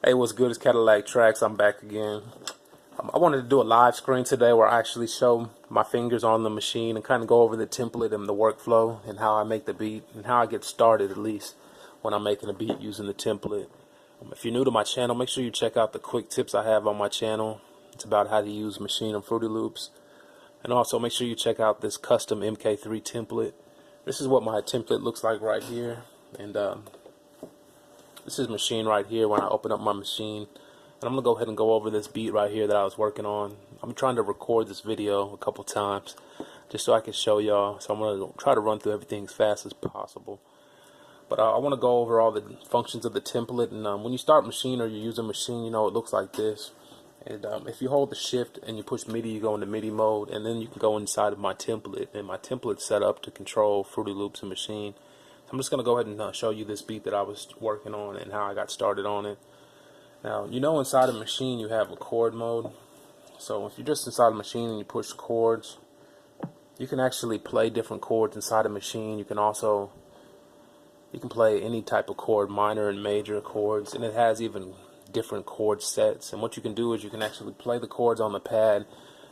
Hey, what's good? It's Cadillaktrackz. I'm back again. I wanted to do a live screen today where I actually show my fingers on the machine and kind of go over the template and the workflow and how I make the beat and how I get started, at least when I'm making a beat using the template. If you're new to my channel, make sure you check out the quick tips I have on my channel. It's about how to use Maschine and Fruity Loops. And also make sure you check out this custom MK3 template. This is what my template looks like right here. And this is Maschine right here when I open up my machine. And I'm going to go ahead and go over this beat right here that I was working on. I'm trying to record this video a couple times just so I can show y'all. So I'm going to try to run through everything as fast as possible. But I want to go over all the functions of the template. And when you start Maschine or you're using Maschine, you know, it looks like this. And if you hold the shift and you push MIDI, you go into MIDI mode. And then you can go inside of my template. And my template's set up to control Fruity Loops and Maschine. I'm just going to go ahead and show you this beat that I was working on and how I got started on it. Now, you know, inside of Maschine you have a chord mode. So if you're just inside of Maschine and you push chords, you can actually play different chords inside of Maschine. You can play any type of chord, minor and major chords, and it has even different chord sets. And what you can do is you can actually play the chords on the pad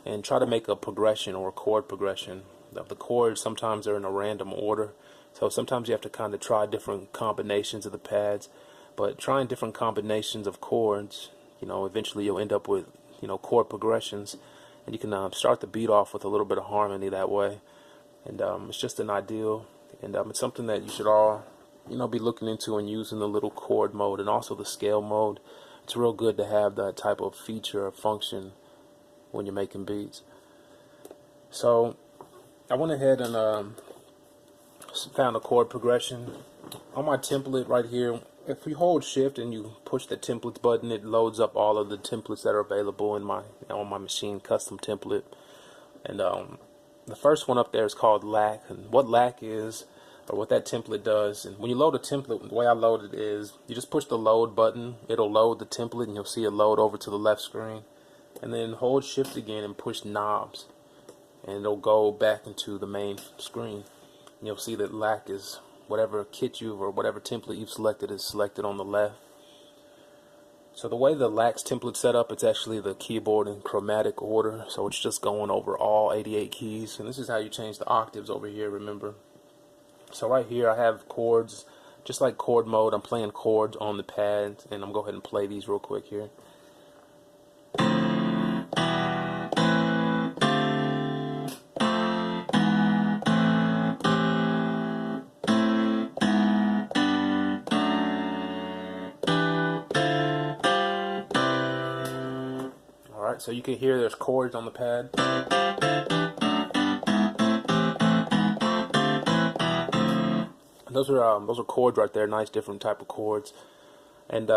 and try to make a progression or a chord progression. The chords sometimes are in a random order. So sometimes you have to kind of try different combinations of the pads, but trying different combinations of chords, you know, eventually you'll end up with, you know, chord progressions, and you can start the beat off with a little bit of harmony that way. And it's just an ideal, and it's something that you should all, you know, be looking into and using the little chord mode and also the scale mode. It's real good to have that type of feature or function when you're making beats. So I went ahead and found a chord progression on my template right here. If you hold shift and you push the templates button, it loads up all of the templates that are available in on my Maschine custom template. And the first one up there is called LAC, and what LAC is, or what that template does, and when you load a template, the way I load it is you just push the load button, it'll load the template, and you'll see it load over to the left screen, and then hold shift again and push knobs, and it'll go back into the main screen. You'll see that LAC is whatever kit or whatever template you've selected is selected on the left. So the way the LAC's template set up, it's actually the keyboard in chromatic order. So it's just going over all 88 keys. And this is how you change the octaves over here, remember. So right here I have chords, just like chord mode. I'm playing chords on the pad, and I'm going to go ahead and play these real quick here. Alright, so you can hear there's chords on the pad. Those are chords right there, nice different type of chords. And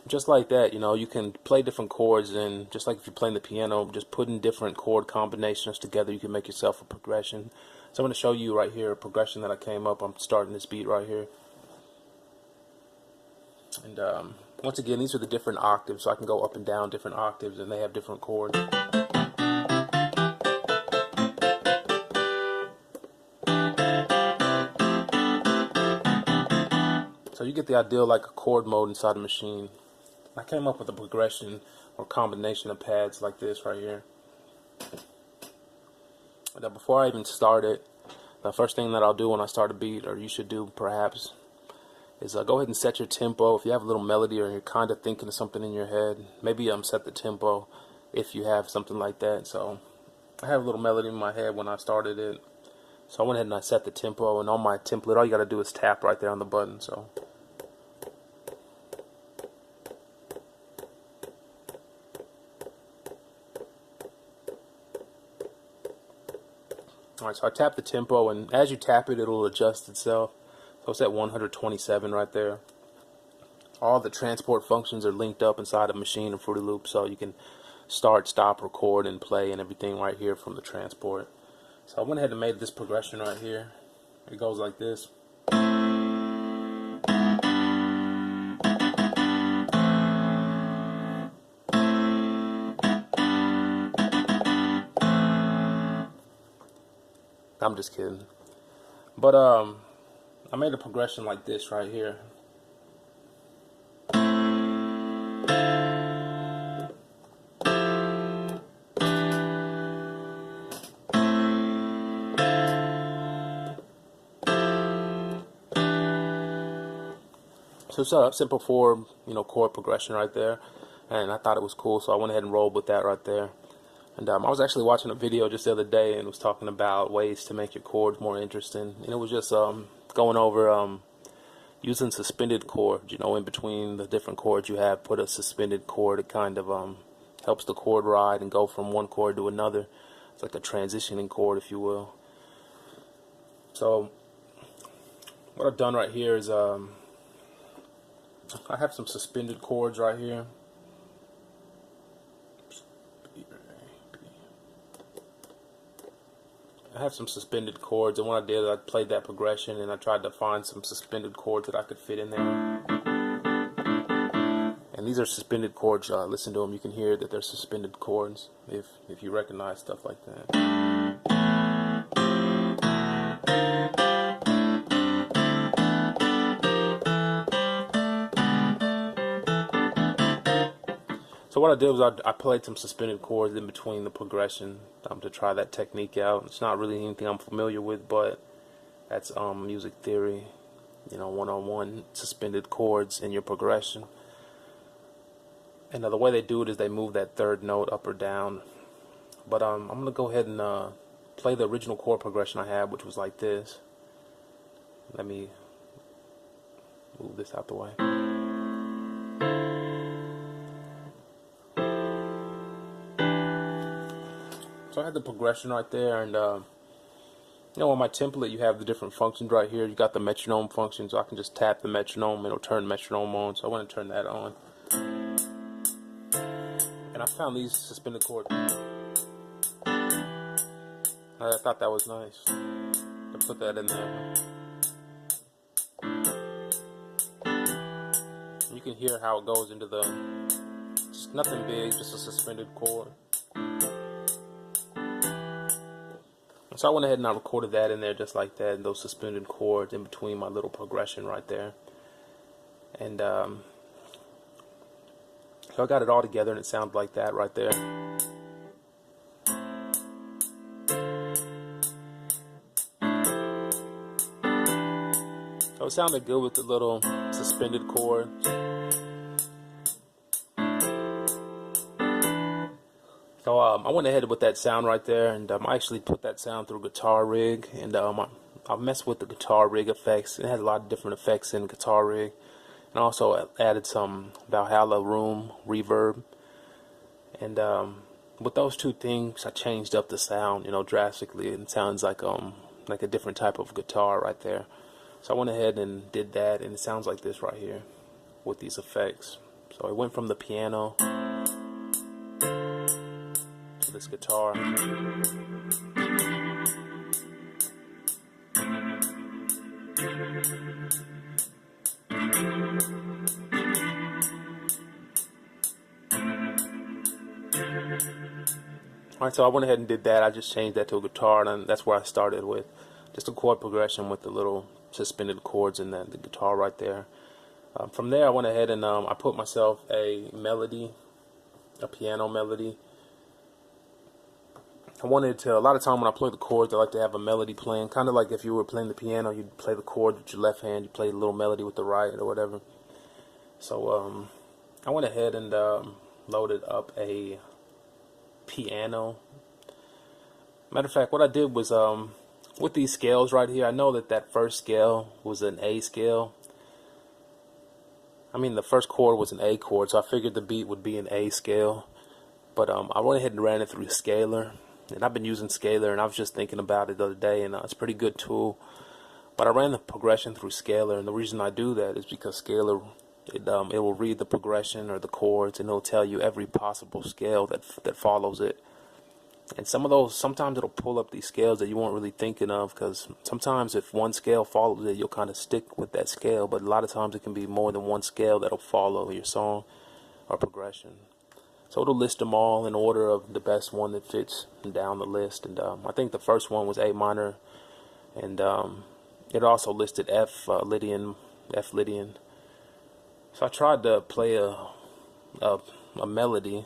just like that, you know, you can play different chords, and just like if you're playing the piano, just putting different chord combinations together, you can make yourself a progression. So I'm going to show you right here a progression that I came up. I'm starting this beat right here. And once again, these are the different octaves, so I can go up and down different octaves, and they have different chords. So you get the idea, like a chord mode inside a Maschine. I came up with a progression or combination of pads like this right here. Now before I even start it, the first thing that I'll do when I start a beat, or you should do perhaps, is go ahead and set your tempo. If you have a little melody or you're kind of thinking of something in your head, maybe set the tempo if you have something like that. So I have a little melody in my head when I started it. So I went ahead and I set the tempo, and on my template all you got to do is tap right there on the button. So alright, so I tap the tempo, and as you tap it, it'll adjust itself. So it's at 127 right there. All the transport functions are linked up inside of Maschine and Fruity Loops, so you can start, stop, record, and play and everything right here from the transport. So I went ahead and made this progression right here. It goes like this. I'm just kidding. But I made a progression like this right here. So it's a simple 4, chord progression right there, and I thought it was cool, so I went ahead and rolled with that right there. And I was actually watching a video just the other day, and it was talking about ways to make your chords more interesting, and it was just going over using suspended chords, in between the different chords you have. Put a suspended chord. It kind of helps the chord ride and go from one chord to another. It's like a transitioning chord, if you will. So what I've done right here is I have some suspended chords right here. I have some suspended chords, and what I did, I played that progression and I tried to find some suspended chords that I could fit in there. And these are suspended chords. Listen to them, you can hear that they're suspended chords if you recognize stuff like that. So what I did was I played some suspended chords in between the progression to try that technique out. It's not really anything I'm familiar with, but that's music theory, one-on-one suspended chords in your progression. And the way they do it is they move that third note up or down. But I'm going to go ahead and play the original chord progression I had, which was like this. Let me move this out the way. So I had the progression right there, and on my template you have the different functions right here. You got the metronome function, so I can just tap the metronome, it'll turn metronome on. So I want to turn that on. And I found these suspended chords. I thought that was nice to put that in there. You can hear how it goes into just nothing big, just a suspended chord. So I went ahead and I recorded that in there just like that, and those suspended chords in between my little progression right there. And so I got it all together, and it sounded like that right there. So it sounded good with the little suspended chord. So I went ahead with that sound right there, and I actually put that sound through Guitar Rig, and I messed with the Guitar Rig effects. It had a lot of different effects in Guitar Rig, and also added some Valhalla Room reverb. And with those two things, I changed up the sound, drastically. It sounds like a different type of guitar right there. So I went ahead and did that, and it sounds like this right here with these effects. So it went from the piano to this guitar. Alright, so I went ahead and did that. I just changed that to a guitar, and that's where I started with just a chord progression with the little suspended chords and the guitar right there. From there, I went ahead and I put myself a melody, a piano melody. I wanted to, a lot of time when I play the chords, I like to have a melody playing, kind of like if you were playing the piano, you'd play the chords with your left hand, you play a little melody with the right or whatever. So I went ahead and loaded up a piano. Matter of fact, what I did was with these scales right here, I know that first scale was an A scale. I mean, the first chord was an A chord, so I figured the beat would be an A scale. But I went ahead and ran it through Scalar. And I've been using Scalar, and I was just thinking about it the other day, and it's a pretty good tool. But I ran the progression through Scalar, and the reason I do that is because Scalar, it will read the progression or the chords, and it'll tell you every possible scale that follows it. And sometimes it'll pull up these scales that you weren't really thinking of, because sometimes if one scale follows it, you'll kind of stick with that scale. But a lot of times it can be more than one scale that'll follow your song or progression. So it'll list them all in order of the best one that fits down the list. And I think the first one was A minor, and it also listed F Lydian. So I tried to play a melody,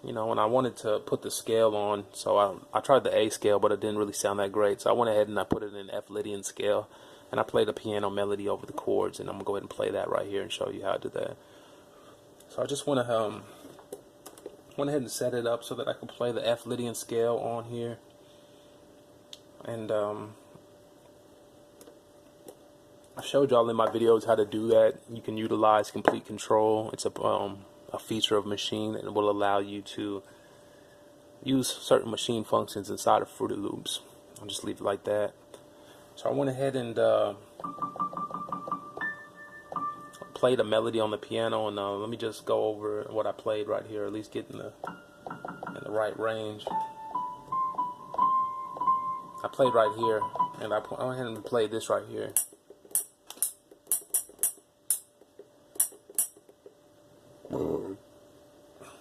and I wanted to put the scale on. So I tried the A scale, but it didn't really sound that great. So I went ahead and I put it in F Lydian scale, and I played a piano melody over the chords, and I'm gonna go ahead and play that right here and show you how I did that. So I just went ahead and set it up so that I can play the F Lydian scale on here, and I showed y'all in my videos how to do that. You can utilize complete control. It's a feature of Maschine that will allow you to use certain Maschine functions inside of Fruity Loops. I'll just leave it like that. So I went ahead and played a melody on the piano, and let me just go over what I played right here, at least get in the right range. I played right here, and I went ahead and played this right here.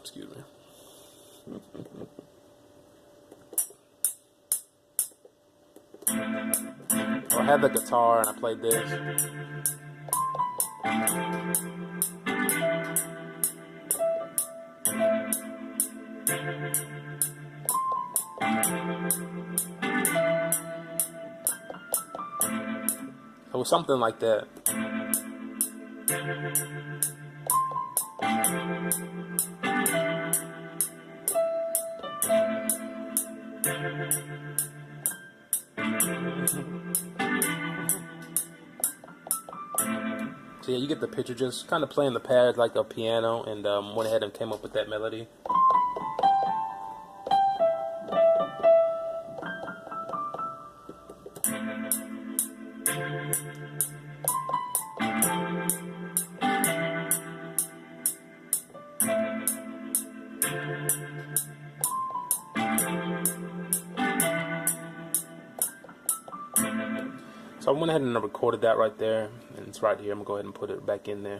Excuse me. I had the guitar and I played this. It was something like that. So yeah, you get the picture, just kind of playing the pads like a piano, and went ahead and came up with that melody. So I went ahead and recorded that right there, and it's right here. I'm gonna go ahead and put it back in there.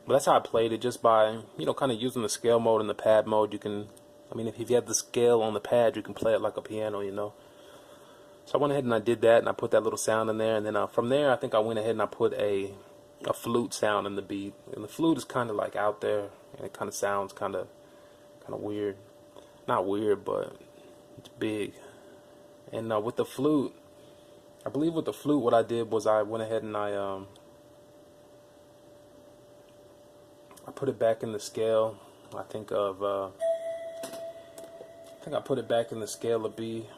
But that's how I played it, just by, you know, kind of using the scale mode and the pad mode. You can, I mean, if you have the scale on the pad, you can play it like a piano, you know. So I went ahead and I did that, and I put that little sound in there, and then from there, I think I went ahead and I put a flute sound in the beat. And the flute is kind of like out there, and it kind of sounds kind of weird. Not weird, but it's big. And with the flute, I believe with the flute, what I did was I went ahead and I put it back in the scale. I think I put it back in the scale of B.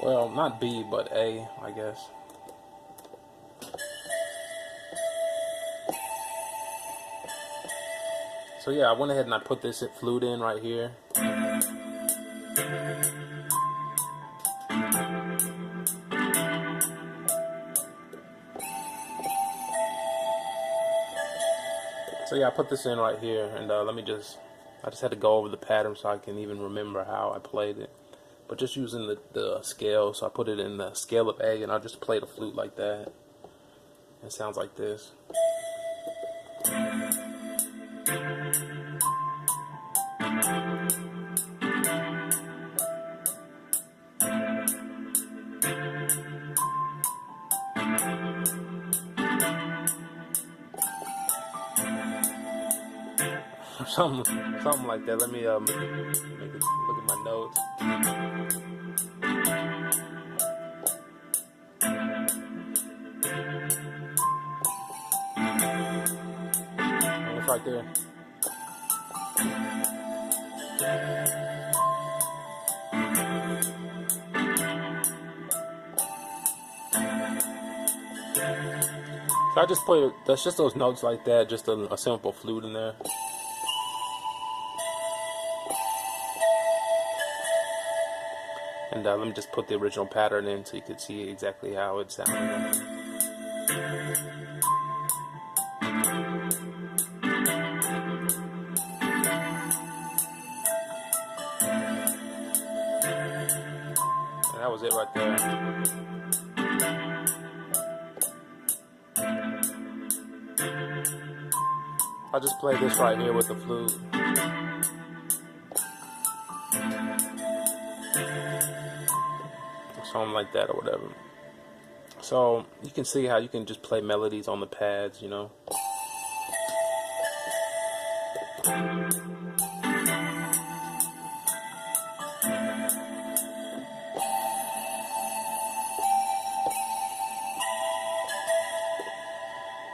Well, not B, but A, I guess. So yeah, I went ahead and I put this flute in right here. So yeah, I put this in right here, and I just had to go over the pattern so I can even remember how I played it. But just using the scale, so I put it in the scale of A, and I just play the flute like that. It sounds like this. Something like that. Let me look at my notes. Oh, it's right there. So I just put, that's just those notes like that, just a simple flute in there. And let me just put the original pattern in so you can see exactly how it sounded. And that was it right there. I'll just play this right here with the flute. Something like that or whatever. So you can see how you can just play melodies on the pads, you know.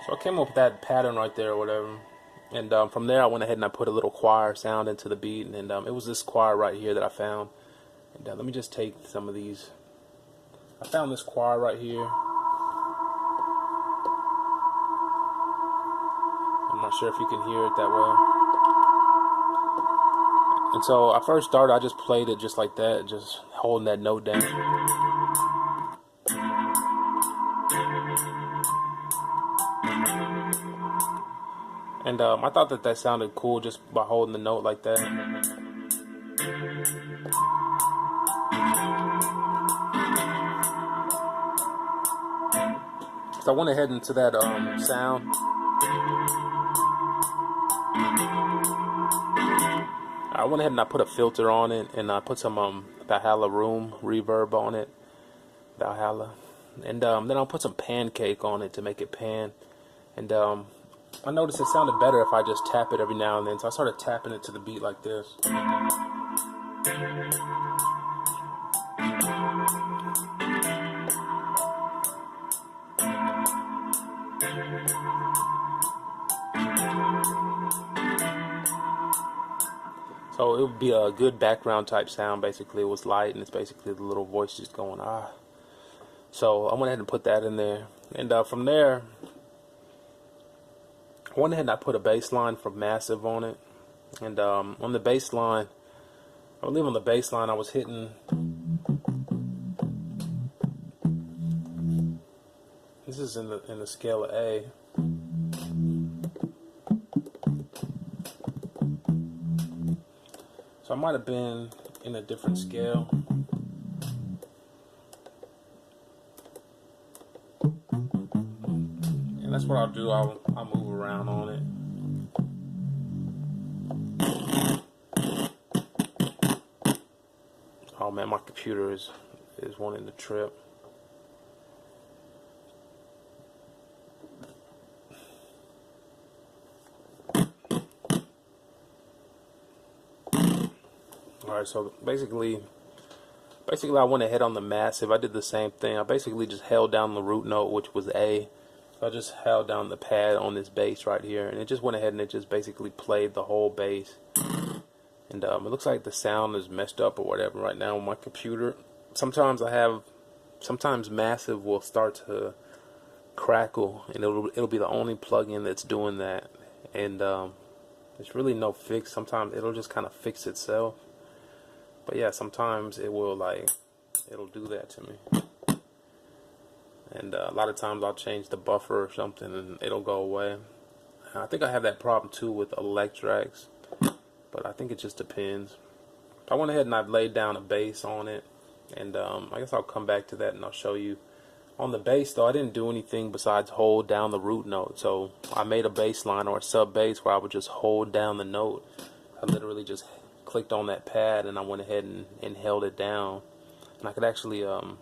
So I came up with that pattern right there or whatever. And from there I went ahead and I put a little choir sound into the beat. And it was this choir right here that I found. And let me just take some of these. I found this choir right here. I'm not sure if you can hear it that well. And so I first started, I just played it just like that, just holding that note down. And I thought that that sounded cool just by holding the note like that. So I went ahead into that sound. I went ahead and I put a filter on it, and I put some Valhalla room reverb on it. Valhalla. And then I'll put some pancake on it to make it pan. And I noticed it sounded better if I just tap it every now and then. So I started tapping it to the beat like this. So it would be a good background type sound. Basically, it was light, and it's basically the little voice just going ah. So I went ahead and put that in there, and from there, I went ahead and I put a bass line from Massive on it, and on the bass line, I believe on the bass line I was hitting. This is in the scale of A. So I might have been in a different scale. And that's what I'll do. I'll move around on it. Oh man, my computer is wanting to trip. Alright, so basically I went ahead on the Massive. I did the same thing. I basically just held down the root note, which was A. So I just held down the pad on this bass right here, and it just went ahead and it just basically played the whole bass. And it looks like the sound is messed up or whatever right now on my computer. Sometimes Massive will start to crackle, and it'll be the only plugin that's doing that. And there's really no fix. Sometimes it'll just kind of fix itself. But yeah, sometimes it'll do that to me. And a lot of times I'll change the buffer or something and it'll go away. I think I have that problem too with Cadillaktrackz, but I think it just depends. I went ahead and I've laid down a bass on it, and I guess I'll come back to that and I'll show you. On the bass though, I didn't do anything besides hold down the root note. So I made a bass line or a sub bass where I would just hold down the note. I literally just clicked on that pad and I went ahead and held it down. And I could actually oh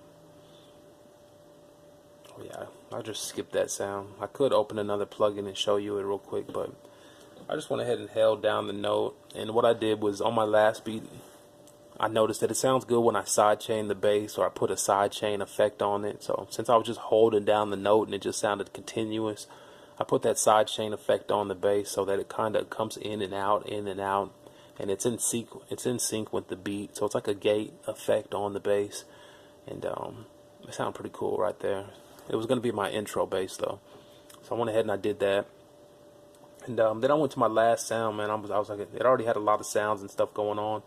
yeah, I just skipped that sound. I could open another plugin and show you it real quick, but I just went ahead and held down the note. And what I did was, on my last beat, I noticed that it sounds good when I sidechain the bass or I put a sidechain effect on it. So since I was just holding down the note and it just sounded continuous, I put that sidechain effect on the bass so that it kind of comes in and out, and it's in sync with the beat. So it's like a gate effect on the bass, and it sounded pretty cool right there. It was going to be my intro bass though, so I went ahead and I did that. And then I went to my last sound, man. I was like, it already had a lot of sounds and stuff going on,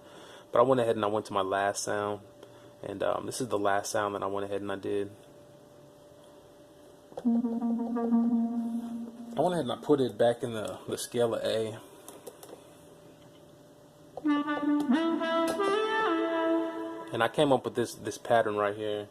but I went ahead and I went to my last sound, and this is the last sound that I went ahead and I did. I went ahead and I put it back in the scale of A. And I came up with this pattern right here.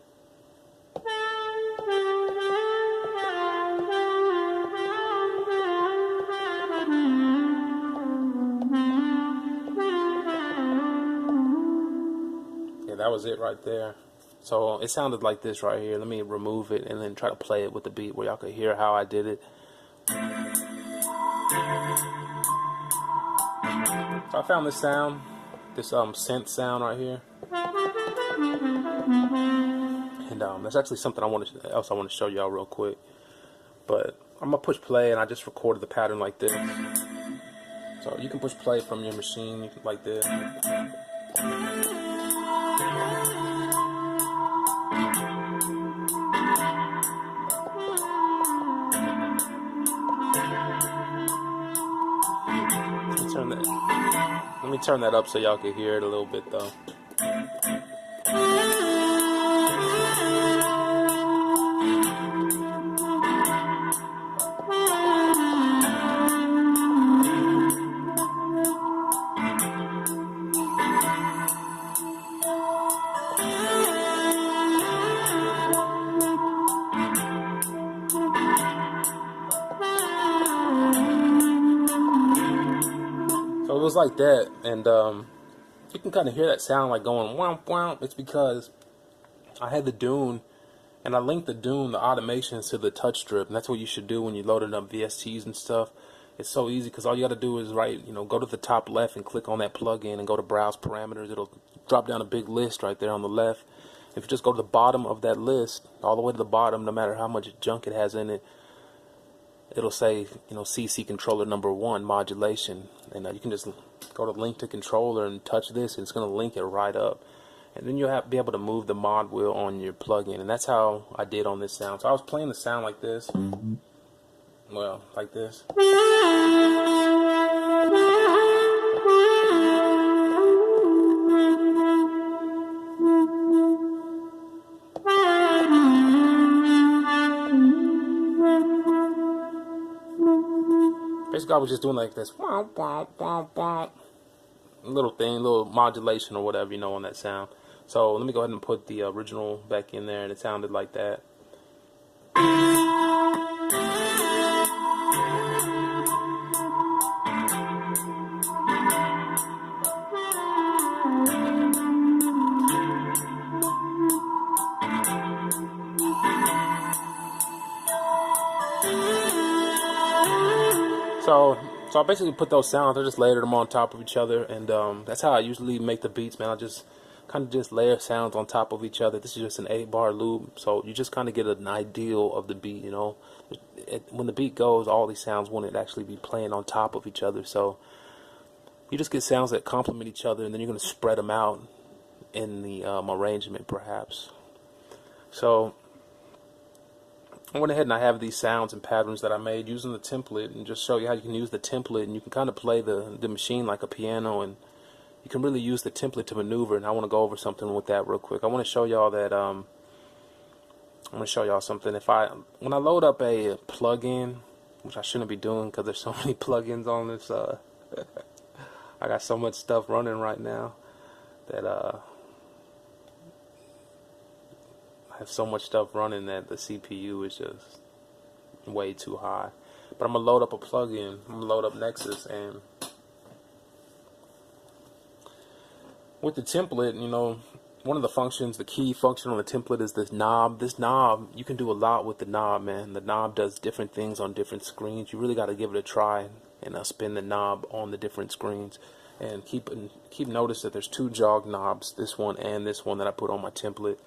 Yeah, that was it right there. So it sounded like this right here. Let me remove it and then try to play it with the beat where y'all could hear how I did it. So I found this sound, this synth sound right here, and that's actually something I want to show y'all real quick. But I'm gonna push play, and I just recorded the pattern like this. So you can push play from your machine like this. Let me turn that up so y'all can hear it a little bit though. So it was like that, and you can kind of hear that sound like going womp womp. It's because I had the Dune, and I linked the Dune, the automations, to the touch strip, and that's what you should do when you're loading up VSTs and stuff. It's so easy because all you got to do is go to the top left and click on that plugin and go to Browse Parameters. It'll drop down a big list right there on the left. If you just go to the bottom of that list, all the way to the bottom, no matter how much junk it has in it, it'll say, CC controller number 1 modulation, and you can just go to link to controller and touch this, and it's going to link it right up, and then you'll be able to move the mod wheel on your plugin, and that's how I did on this sound. So I was playing the sound like this, well, like this. Basically, I was just doing like this, little thing, little modulation or whatever, on that sound. So let me go ahead and put the original back in there, and it sounded like that. So I basically put those sounds, I just layered them on top of each other, and that's how I usually make the beats, man. I just kind of just layer sounds on top of each other. This is just an 8-bar loop, so you just kind of get an ideal of the beat, when the beat goes, all these sounds wouldn't actually be playing on top of each other, so you just get sounds that complement each other, and then you're going to spread them out in the arrangement, perhaps. So I went ahead and I have these sounds and patterns that I made using the template, and just show you how you can use the template, and you can kind of play the machine like a piano, and you can really use the template to maneuver. And I want to go over something with that real quick. I want to show y'all that I'm going to show y'all something. When I load up a plugin, which I shouldn't be doing because there's so many plugins on this, I got so much stuff running right now that I have so much stuff running that the CPU is just way too high. But I'm going to load up a plugin. I'm going to load up Nexus, and with the template, one of the functions, the key function on the template is this knob. This knob, you can do a lot with the knob, man. The knob does different things on different screens. You really got to give it a try and spin the knob on the different screens. And keep notice that there's 2 jog knobs, this one and this one that I put on my template.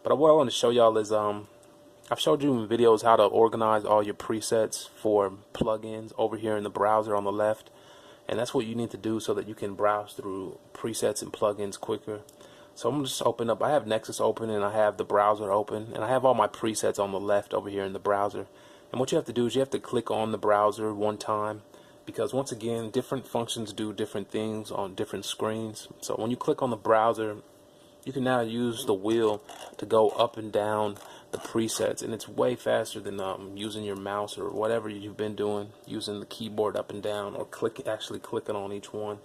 But what I want to show y'all is I've showed you in videos how to organize all your presets for plugins over here in the browser on the left, and that's what you need to do so that you can browse through presets and plugins quicker. So I'm going to just open up, I have Nexus open, and I have the browser open, and I have all my presets on the left over here in the browser. And what you have to do is you have to click on the browser one time, because once again, different functions do different things on different screens. So when you click on the browser, you can now use the wheel to go up and down the presets, and it's way faster than using your mouse or whatever you've been doing, using the keyboard up and down, or actually clicking on each one.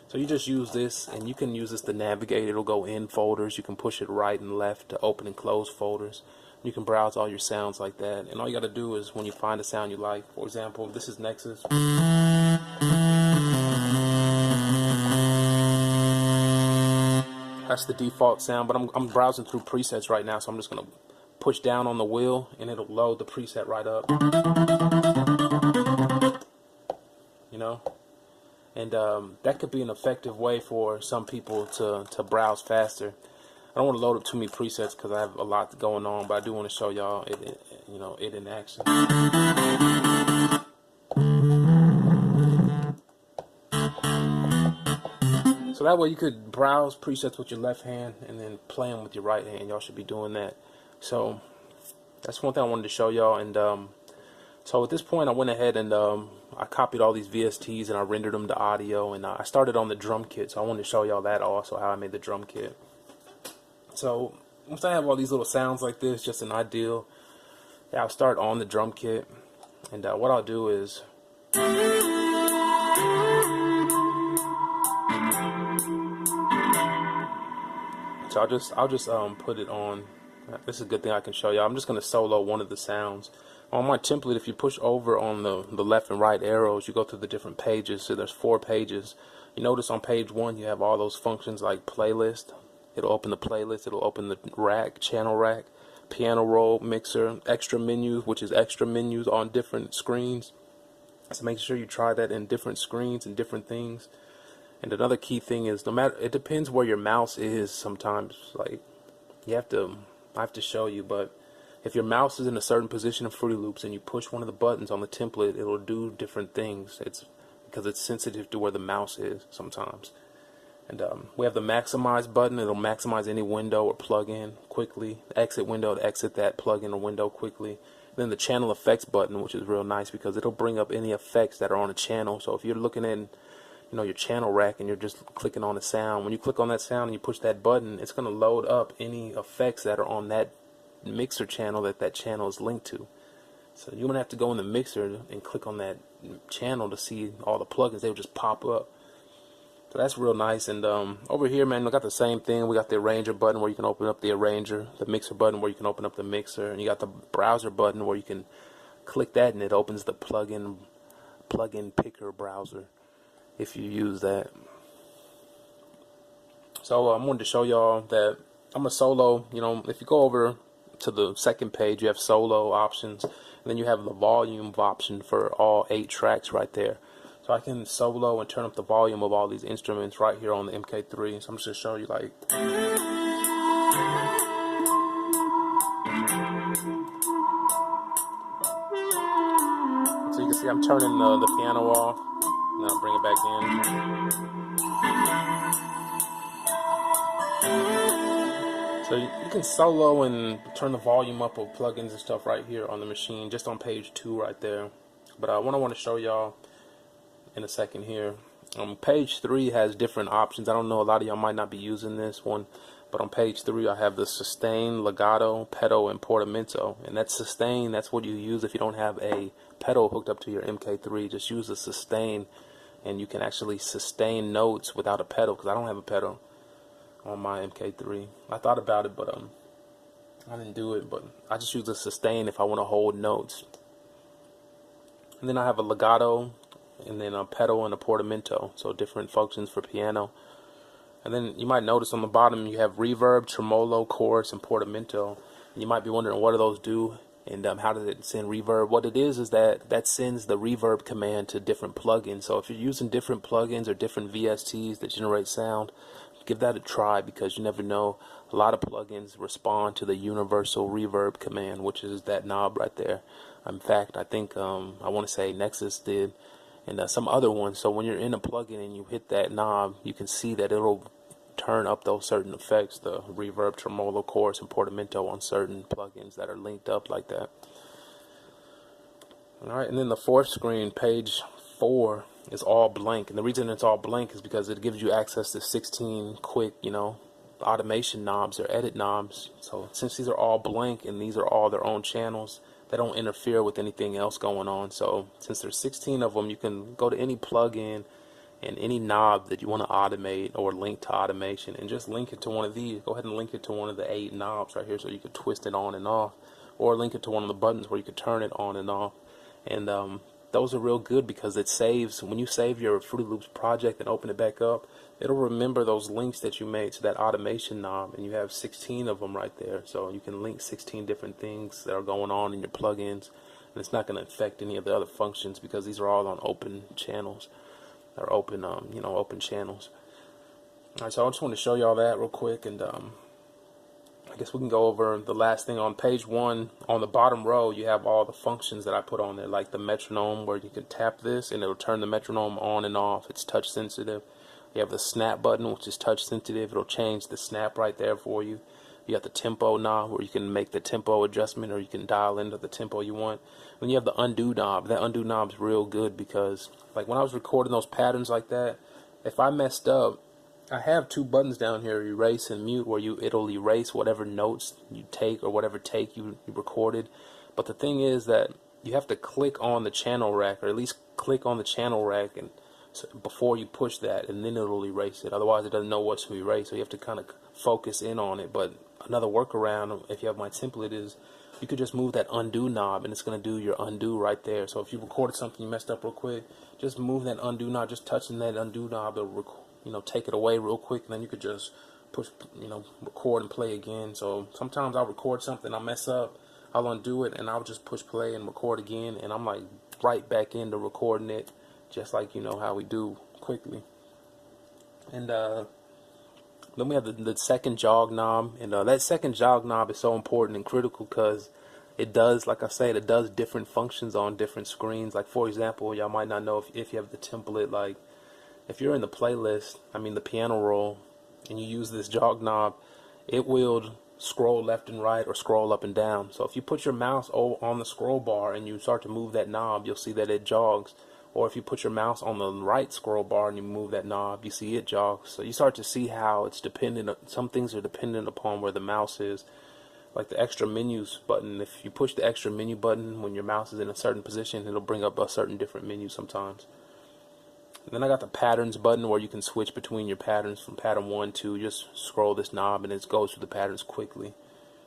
So you just use this, and you can use this to navigate. It'll go in folders. You can push it right and left to open and close folders. You can browse all your sounds like that, and all you got to do is when you find a sound you like, for example, this is Nexus. That's the default sound, but I'm browsing through presets right now, so I'm just gonna push down on the wheel and it'll load the preset right up. You know, and that could be an effective way for some people to browse faster. I don't want to load up too many presets because I have a lot going on, but I do want to show y'all it, you know, it in action. So that way you could browse presets with your left hand and then play them with your right hand. Y'all should be doing that. So that's one thing I wanted to show y'all. And so at this point I went ahead and I copied all these VSTs and I rendered them to audio, and I started on the drum kit. So I wanted to show y'all that also, how I made the drum kit. So once I have all these little sounds like this, just an ideal, I'll start on the drum kit, and what I'll do is so I'll just put it on. This is a good thing I can show you. I'm just going to solo one of the sounds. On my template, if you push over on the left and right arrows, you go through the different pages. So there's 4 pages. You notice on page 1 you have all those functions like playlist. It'll open the playlist. It'll open the rack, channel rack, piano roll, mixer, extra menus, which is extra menus on different screens. So make sure you try that in different screens and different things. And another key thing is, no matter, it depends where your mouse is sometimes. Like, I have to show you, but if your mouse is in a certain position in Fruity Loops and you push one of the buttons on the template, it'll do different things. It's because it's sensitive to where the mouse is sometimes. And we have the maximize button. It'll maximize any window or plugin quickly. The exit window to exit that plugin or window quickly. And then the channel effects button, which is real nice because it'll bring up any effects that are on a channel. So if you're looking at, you know, your channel rack and you're just clicking on a sound, when you click on that sound and you push that button, it's going to load up any effects that are on that mixer channel that channel is linked to. So you won't have to go in the mixer and click on that channel to see all the plugins. They will just pop up. So that's real nice. And over here, man, we got the same thing. We got the arranger button where you can open up the arranger, the mixer button where you can open up the mixer, and you got the browser button where you can click that and it opens the plugin picker browser if you use that. So I wanted to show y'all that I'm a solo. You know, if you go over to the second page, you have solo options, and then you have the volume option for all 8 tracks right there. So I can solo and turn up the volume of all these instruments right here on the MK3. So I'm just going to show you, like, so you can see I'm turning the piano off. Now I'll bring it back in. So you can solo and turn the volume up of plugins and stuff right here on the machine, just on page 2 right there. But what I want to show y'all in a second here, page 3 has different options. I don't know, a lot of y'all might not be using this one, but on page 3 I have the sustain, legato, pedal, and portamento. And that sustain, that's what you use if you don't have a pedal hooked up to your MK3. Just use the sustain, and you can actually sustain notes without a pedal, because I don't have a pedal on my MK3. I thought about it, but I didn't do it. But I just use the sustain if I want to hold notes. And then I have a legato, and then a pedal and a portamento, so different functions for piano. And then you might notice on the bottom you have reverb, tremolo, chorus, and portamento. And you might be wondering, what do those do, and how does it send reverb? What it is that sends the reverb command to different plugins. So if you're using different plugins or different VSTs that generate sound, give that a try, because you never know. A lot of plugins respond to the universal reverb command, which is that knob right there. In fact, I think I want to say Nexus did, and some other ones. So when you're in a plugin and you hit that knob, you can see that it'll turn up those certain effects, the reverb, tremolo, chorus, and portamento on certain plugins that are linked up like that. Alright, and then the 4th screen, page 4, is all blank. And the reason it's all blank is because it gives you access to 16 quick, you know, automation knobs or edit knobs. So since these are all blank and these are all their own channels, they don't interfere with anything else going on. So since there's 16 of them, you can go to any plugin and any knob that you want to automate or link to automation, and just link it to one of these. Go ahead and link it to one of the 8 knobs right here, so you can twist it on and off, or link it to one of the buttons where you can turn it on and off. And those are real good because it saves, when you save your Fruity Loops project and open it back up, it'll remember those links that you made to that automation knob, and you have 16 of them right there. So you can link 16 different things that are going on in your plugins, and it's not going to affect any of the other functions because these are all on open channels, or open, open channels. All right, so I just want to show you all that real quick, and I guess we can go over the last thing. On page 1, on the bottom row, you have all the functions that I put on there, like the metronome, where you can tap this and it'll turn the metronome on and off. It's touch sensitive. You have the snap button, which is touch sensitive. It'll change the snap right there for you. You have the tempo knob, where you can make the tempo adjustment, or you can dial into the tempo you want. Then you have the undo knob. That undo knob's real good because, like, when I was recording those patterns like that, if I messed up, I have 2 buttons down here, erase and mute, where it'll erase whatever notes you take or whatever take you recorded. But the thing is that you have to click on the channel rack, or at least click on the channel rack, and before you push that, and then it'll erase it. Otherwise, it doesn't know what to erase, so you have to kind of focus in on it. But another workaround, if you have my template, is you could just move that undo knob, and it's going to do your undo right there. So if you recorded something you messed up real quick, just move that undo knob. Just touching that undo knob, it'll take it away real quick, and then you could just push, record and play again. So sometimes I'll record something, I'll mess up, I'll undo it, and I'll just push play and record again, and I'm like right back into recording it, just like how we do quickly. And then we have the second jog knob, and that second jog knob is so important and critical because it does, like I said, it does different functions on different screens. Like, for example, y'all might not know if you have the template, like if you're in the playlist, the piano roll, and you use this jog knob, it will scroll left and right or scroll up and down. So if you put your mouse on the scroll bar and you start to move that knob, you'll see that it jogs. Or if you put your mouse on the right scroll bar and you move that knob, you see it jogs. So you start to see how it's dependent. Some things are dependent upon where the mouse is. Like the extra menus button, if you push the extra menu button when your mouse is in a certain position, it'll bring up a certain different menu sometimes. And then I got the patterns button, where you can switch between your patterns from pattern 1 to just scroll this knob and it goes through the patterns quickly.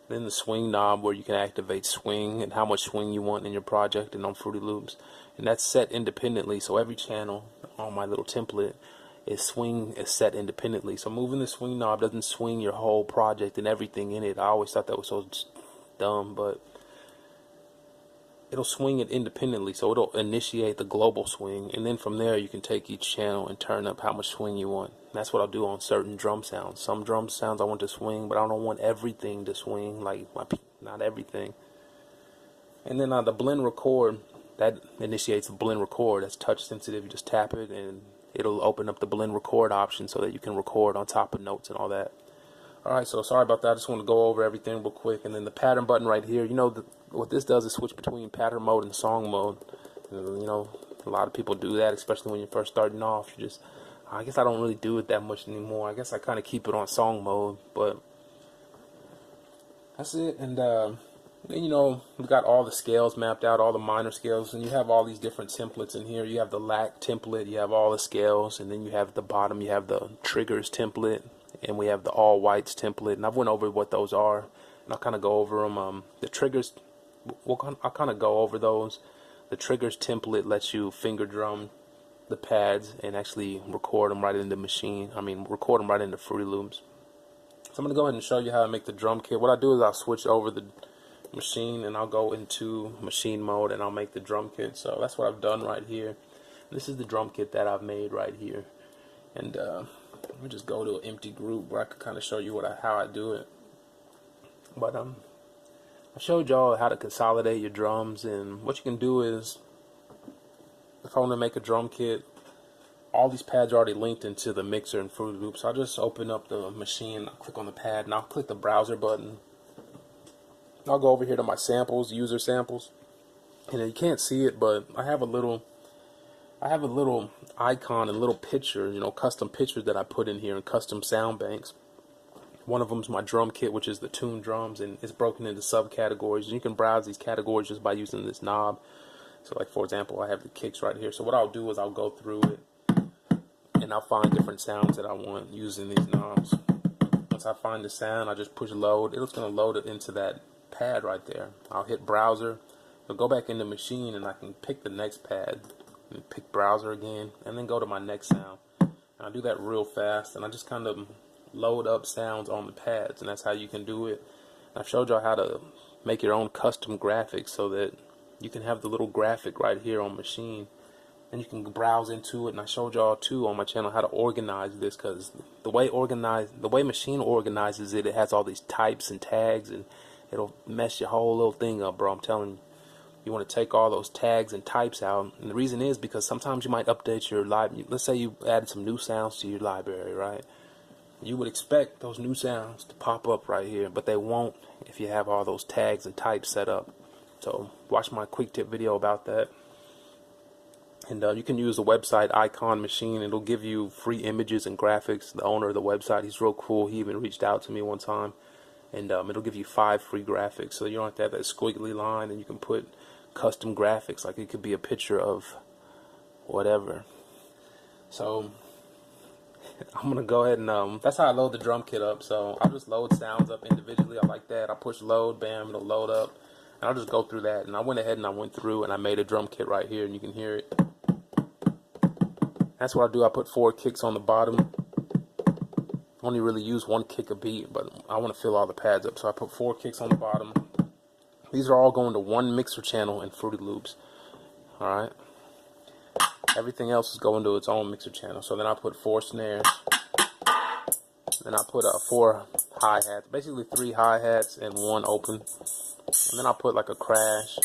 Then the swing knob, where you can activate swing and how much swing you want in your project and on Fruity Loops. And that's set independently, so every channel on my little template swing is set independently. So moving the swing knob doesn't swing your whole project and everything in it. I always thought that was so dumb, but it'll swing it independently, so it'll initiate the global swing, and then from there you can take each channel and turn up how much swing you want. And that's what I'll do on certain drum sounds. Some drum sounds I want to swing, but I don't want everything to swing, like not everything. And then the blend record, that initiates the blend record. That's touch sensitive. You just tap it and it'll open up the blend record option so that you can record on top of notes and all that. Alright, so sorry about that. I just want to go over everything real quick. And then the pattern button right here, what this does is switch between pattern mode and song mode. A lot of people do that, especially when you're first starting off. I guess I don't really do it that much anymore. I guess I kind of keep it on song mode, but that's it. And then, we've got all the scales mapped out, all the minor scales, and you have all these different templates in here. You have the LAC template, you have all the scales, and then you have at the bottom, you have the triggers template, and we have the all whites template. And I've went over what those are, and I'll kind of go over them. The triggers, I'll kind of go over those. The triggers template lets you finger drum the pads and actually record them right in the machine. Record them right into Fruity Loops. So I'm going to go ahead and show you how to make the drum kit. What I do is I'll switch over the machine and I'll go into machine mode and I'll make the drum kit. So that's what I've done right here. This is the drum kit that I've made right here. And let me just go to an empty group where I can kind of show you how I do it. But I showed y'all how to consolidate your drums, and what you can do is, if I want to make a drum kit, all these pads are already linked into the mixer and Fruity Loops. So I'll just open up the machine, I'll click on the pad, and I'll click the browser button. I'll go over here to my samples, user samples, and you can't see it, but I have a little icon and little picture, custom pictures that I put in here and custom sound banks. One of them is my drum kit, which is the tuned drums, and it's broken into subcategories. And you can browse these categories just by using this knob. So, like, for example, I have the kicks right here. So what I'll do is I'll go through it and I'll find different sounds that I want using these knobs. Once I find the sound, I just push load. It's going to load it into that pad right there. I'll hit browser, So go back in the machine and I can pick the next pad and pick browser again and then go to my next sound. And I do that real fast and I just kind of load up sounds on the pads, and that's how you can do it. I've showed y'all how to make your own custom graphics so that you can have the little graphic right here on machine and you can browse into it. And I showed y'all too on my channel how to organize this, because the way machine organizes it, it has all these types and tags and it'll mess your whole little thing up, bro. I'm telling you. You want to take all those tags and types out, and the reason is because sometimes you might update your library. Let's say you added some new sounds to your library, right? You would expect those new sounds to pop up right here, but they won't if you have all those tags and types set up. So watch my quick tip video about that. And you can use the website Icon Machine. It'll give you free images and graphics. The owner of the website, he's real cool. He even reached out to me one time, and it'll give you 5 free graphics. So you don't have to have that squiggly line, and you can put custom graphics, like it could be a picture of whatever. So I'm gonna go ahead and that's how I load the drum kit up. So I'll just load sounds up individually. I like that. I push load, bam, it'll load up, and I'll just go through that. And I went ahead and I went through and I made a drum kit right here, and you can hear it. That's what I do. I put 4 kicks on the bottom. I only really use 1 kick a beat, but I want to fill all the pads up, so I put 4 kicks on the bottom. These are all going to 1 mixer channel in Fruity Loops. Alright. Everything else is going to its own mixer channel. So then I put 4 snares. Then I put 4 hi-hats. Basically 3 hi-hats and 1 open. And then I put like a crash.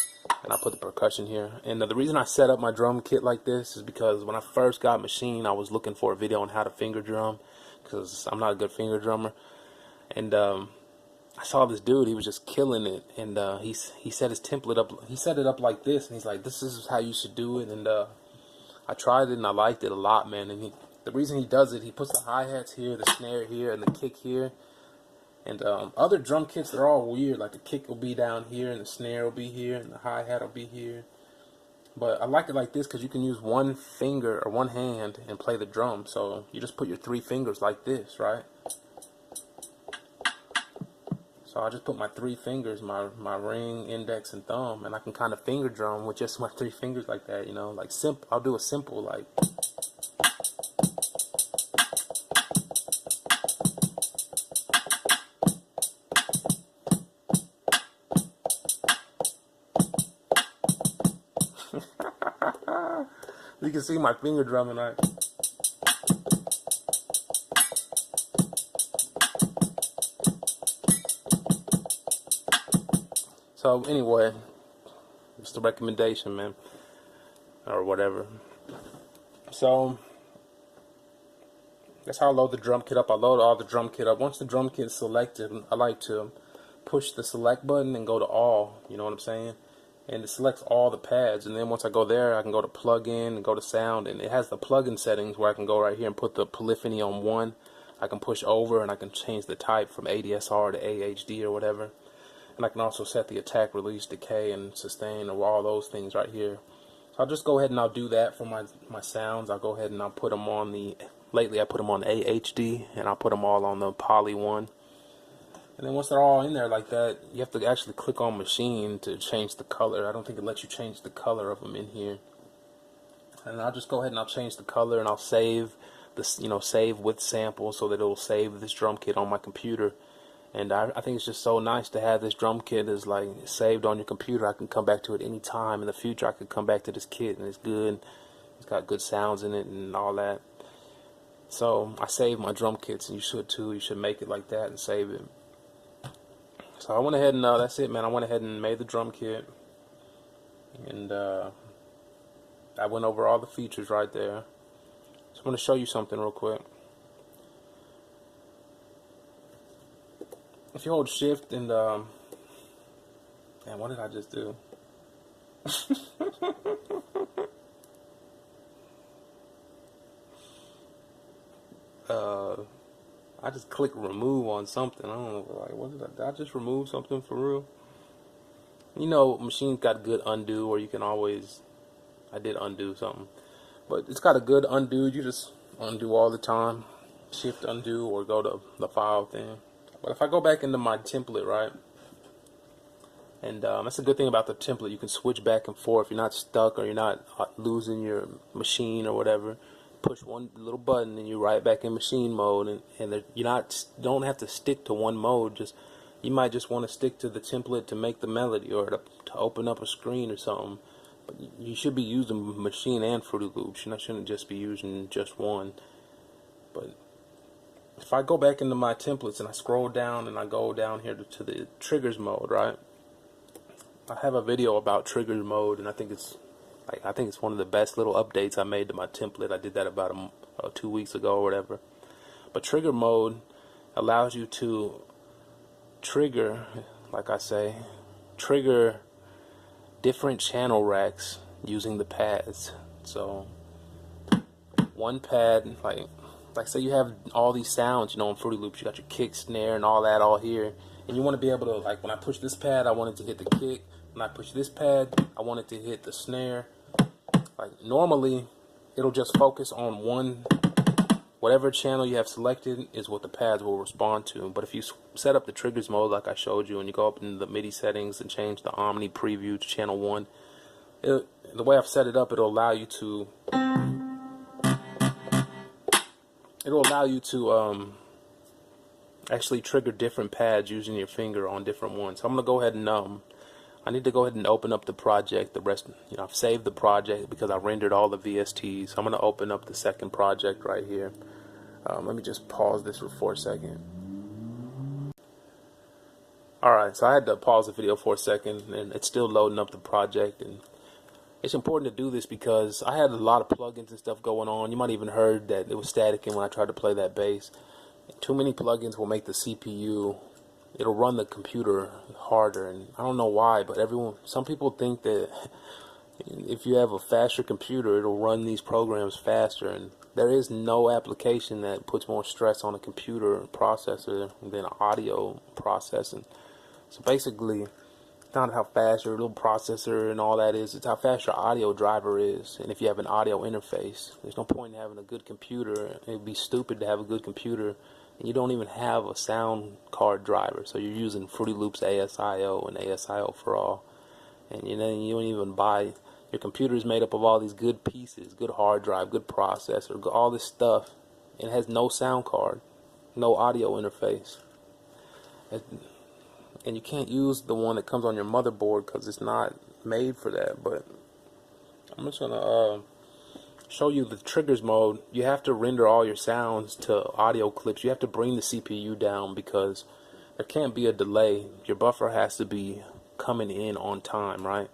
And I put the percussion here. And the reason I set up my drum kit like this is because when I first got Machine, I was looking for a video on how to finger drum, because I'm not a good finger drummer. And I saw this dude, he was just killing it, and he set his template up. He set it up like this, and he's like, "This is how you should do it." And I tried it, and I liked it a lot, man. And the reason he does it, he puts the hi-hats here, the snare here, and the kick here. And other drum kits, they're all weird. Like the kick will be down here, and the snare will be here, and the hi-hat will be here. But I like it like this because you can use 1 finger or 1 hand and play the drum. So you just put your 3 fingers like this, right? So I just put my 3 fingers, my ring, index, and thumb, and I can kind of finger drum with just my 3 fingers like that, you know, like simple. I'll do a simple like. You can see my finger drumming, right? So anyway, just a recommendation, man, or whatever. So that's how I load the drum kit up. I load all the drum kit up. Once the drum kit is selected, I like to push the select button and go to all, you know what I'm saying? And it selects all the pads, and then once I go there, I can go to plugin and go to sound, and it has the plugin settings where I can go right here and put the polyphony on 1. I can push over and I can change the type from ADSR to AHD or whatever. And I can also set the attack, release, decay, and sustain, or all those things right here. So I'll just go ahead and I'll do that for my sounds. I'll go ahead and I'll put them on the, lately I put them on AHD, and I'll put them all on the poly one. And then once they're all in there like that, you have to actually click on machine to change the color. I don't think it lets you change the color of them in here. And I'll just go ahead and I'll change the color, and I'll save this, you know, save with sample, so that it will save this drum kit on my computer. And I think it's just so nice to have this drum kit is like saved on your computer. I can come back to it any time in the future. I could come back to this kit, and it's good. It's got good sounds in it and all that. So I save my drum kits, and you should too. You should make it like that and save it. So I went ahead and that's it, man. I went ahead and made the drum kit, and I went over all the features right there. So I'm going to show you something real quick. If you hold shift and man, what did I just do? I just click remove on something. I don't know, like, what did I just remove something for real? You know, Machine's got good undo, or you can always, I did undo something, but it's got a good undo. You just undo all the time, shift undo, or go to the file thing. But if I go back into my template, right, And that's a good thing about the template. You can switch back and forth. You're not stuck, or you're not losing your machine or whatever. Push one little button and you're right back in machine mode, and don't have to stick to one mode. You might just want to stick to the template to make the melody, or to open up a screen or something. But you should be using machine and Fruity Loops. You shouldn't just be using just one. But if I go back into my templates and I scroll down and I go down here to the triggers mode, right? I have a video about triggers mode, and I think it's one of the best little updates I made to my template. I did that about 2 weeks ago or whatever. But trigger mode allows you to trigger, like I say, trigger different channel racks using the pads. So one pad, like say you have all these sounds, in Fruity Loops. You got your kick, snare, and all that all here, and you want to be able to, like, when I push this pad, I want it to hit the kick. When I push this pad, I want it to hit the snare. Like, normally, it'll just focus on whatever channel you have selected is what the pads will respond to. But if you set up the triggers mode like I showed you, and you go up in the MIDI settings and change the Omni preview to channel 1, the way I've set it up, it'll allow you to actually trigger different pads using your finger on different ones. So I'm gonna go ahead and I need to go ahead and open up the project. The rest, I've saved the project because I rendered all the VSTs. So I'm going to open up the second project right here. Let me just pause this for a second. Alright, so I had to pause the video for a second, and it's still loading up the project. And it's important to do this because I had a lot of plugins and stuff going on. You might even heard that it was staticking when I tried to play that bass. Too many plugins will make the CPU, it'll run the computer harder, and I don't know why, but some people think that if you have a faster computer, it'll run these programs faster, and there is no application that puts more stress on a computer processor than audio processing. So basically, it's not how fast your little processor and all that is, it's how fast your audio driver is. And if you have an audio interface, there's no point in having a good computer. It'd be stupid to have a good computer and you don't even have a sound card driver, so you're using Fruity Loops ASIO and ASIO for all, and you don't even buy. Your computer is made up of all these good pieces, good hard drive, good processor, all this stuff, and it has no sound card, no audio interface, and you can't use the one that comes on your motherboard because it's not made for that. But I'm just gonna show you the triggers mode. You have to render all your sounds to audio clips. You have to bring the CPU down because there can't be a delay. Your buffer has to be coming in on time, right?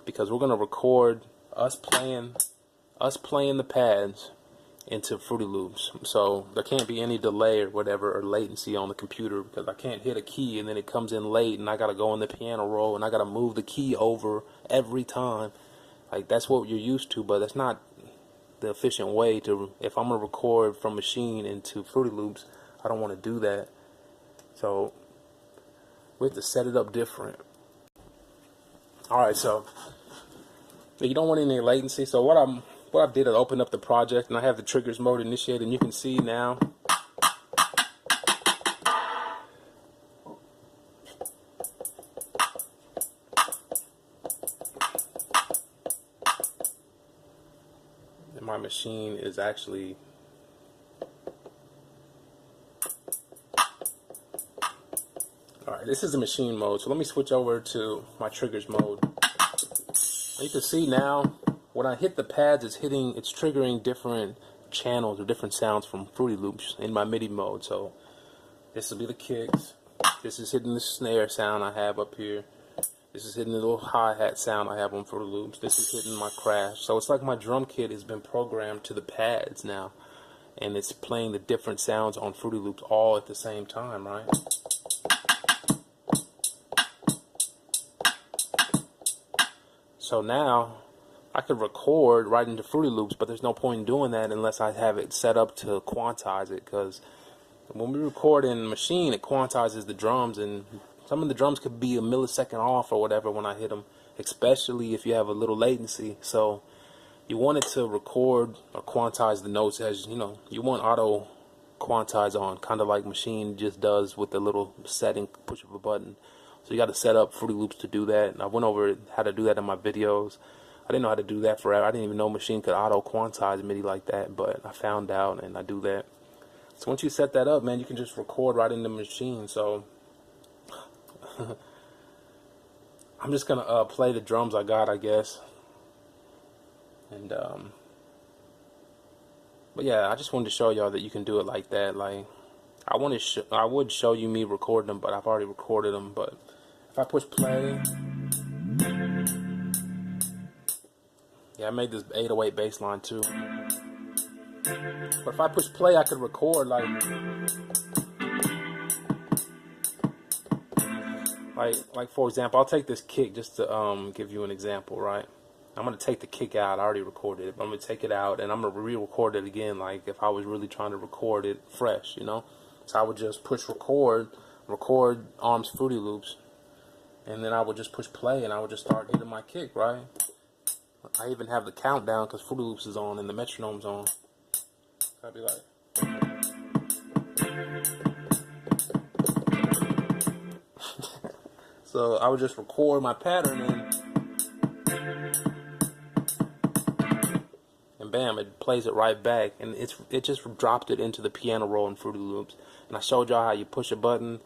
Because we're gonna record us playing the pads into Fruity Loops, so there can't be any delay or whatever or latency on the computer, because I can't hit a key and then it comes in late and I gotta go in the piano roll and I gotta move the key over every time. Like, that's what you're used to, but that's not the efficient way to. If I'm gonna record from machine into Fruity Loops, I don't want to do that. So we have to set it up different. Alright, so you don't want any latency. So what I did is open up the project and I have the triggers mode initiated, and you can see now my machine is actually alright. This is the machine mode, so let me switch over to my triggers mode. You can see now when I hit the pads, it's triggering different channels or different sounds from Fruity Loops in my MIDI mode. So this will be the kicks, this is hitting the snare sound I have up here, this is hitting the little hi-hat sound I have on Fruity Loops, this is hitting my crash. So it's like my drum kit has been programmed to the pads now, and it's playing the different sounds on Fruity Loops all at the same time, right? So now I could record right into Fruity Loops, but there's no point in doing that unless I have it set up to quantize it, because when we record in machine, it quantizes the drums, and some of the drums could be a millisecond off or whatever when I hit them, especially if you have a little latency. So you want it to record or quantize the notes as, you want auto quantize on, kind of like machine just does with the little setting push of a button. So you got to set up Fruity Loops to do that. And I went over how to do that in my videos. I didn't know how to do that forever. I didn't even know Maschine could auto quantize MIDI like that, but I found out and I do that. So once you set that up, man, you can just record right in the Maschine. So I'm just gonna play the drums I got, I guess. And but yeah, I just wanted to show y'all that you can do it like that. Like I would show you me recording them, but I've already recorded them. But if I push play, yeah, I made this 808 bass line too. But if I push play, I could record like for example, I'll take this kick just to give you an example, right? I'm gonna take the kick out. I already recorded it, but I'm gonna take it out and I'm gonna re-record it again. Like if I was really trying to record it fresh, you know. So I would just push record arms Fruity Loops, and then I would just push play and I would just start hitting my kick, right? I even have the countdown because Fruity Loops is on and the metronome's on. So I'd be like, so I would just record my pattern and bam, it plays it right back, and it just dropped it into the piano roll in Fruity Loops. And I showed y'all how you push a button